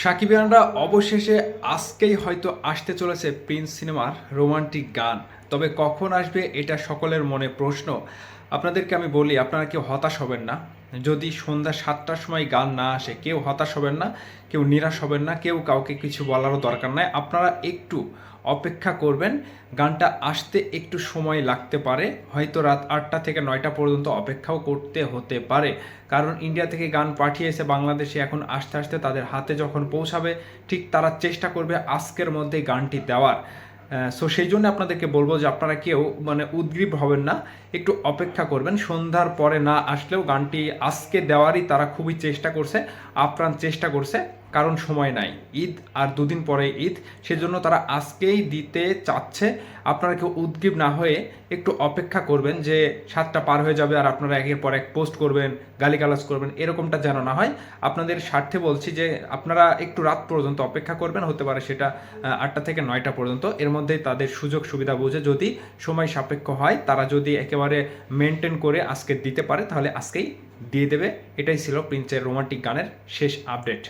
সাকিবিয়ানরা অবশেষে আজকেই হয়তো আসতে চলেছে প্রিন্স সিনেমার রোমান্টিক গান। তবে কখন আসবে এটা সকলের মনে প্রশ্ন। আপনাদেরকে আমি বলি, আপনারা কেউ হতাশ হবেন না। যদি সন্ধ্যা ৭টার সময় গান না আসে, কেউ হতাশ হবেন না, কেউ নিরাশ হবেন না, কেউ কাউকে কিছু বলারও দরকার নাই। আপনারা একটু অপেক্ষা করবেন। গানটা আসতে একটু সময় লাগতে পারে, হয়তো রাত ৮টা থেকে ৯টা পর্যন্ত অপেক্ষাও করতে হতে পারে। কারণ ইন্ডিয়া থেকে গান পাঠিয়েছে বাংলাদেশে, এখন আস্তে আস্তে তাদের হাতে যখন পৌঁছাবে ঠিক তারা চেষ্টা করবে আজকের মধ্যেই গানটি দেওয়ার। সো সেই জন্য আপনাদেরকে বলবো যে আপনারা কেউ উদ্গ্রীব হবেন না, একটু অপেক্ষা করবেন। সন্ধ্যার পরে না আসলেও গানটি আজকে দেওয়ারই তারা খুবই চেষ্টা করছে, আপ্রাণ চেষ্টা করছে। কারণ সময় নাই, ঈদ আর দুদিন পরে ঈদ, সেজন্য তারা আজকেই দিতে চাচ্ছে। আপনারা কেউ উদ্গ্রীব না হয়ে একটু অপেক্ষা করবেন যে ৭টা পার হয়ে যাবে আর আপনারা একের পর এক পোস্ট করবেন, গালিগালাজ করবেন, এরকমটা যেন না হয়। আপনাদের স্বার্থে বলছি যে আপনারা একটু রাত পর্যন্ত অপেক্ষা করবেন, হতে পারে সেটা ৮টা থেকে ৯টা পর্যন্ত। এর মধ্যেই তাদের সুযোগ সুবিধা বুঝে যদি সময় সাপেক্ষ হয়, তারা যদি একেবারে মেনটেন করে আজকে দিতে পারে তাহলে আজকেই দিয়ে দেবে। এটাই ছিল প্রিন্সের রোমান্টিক গানের শেষ আপডেট।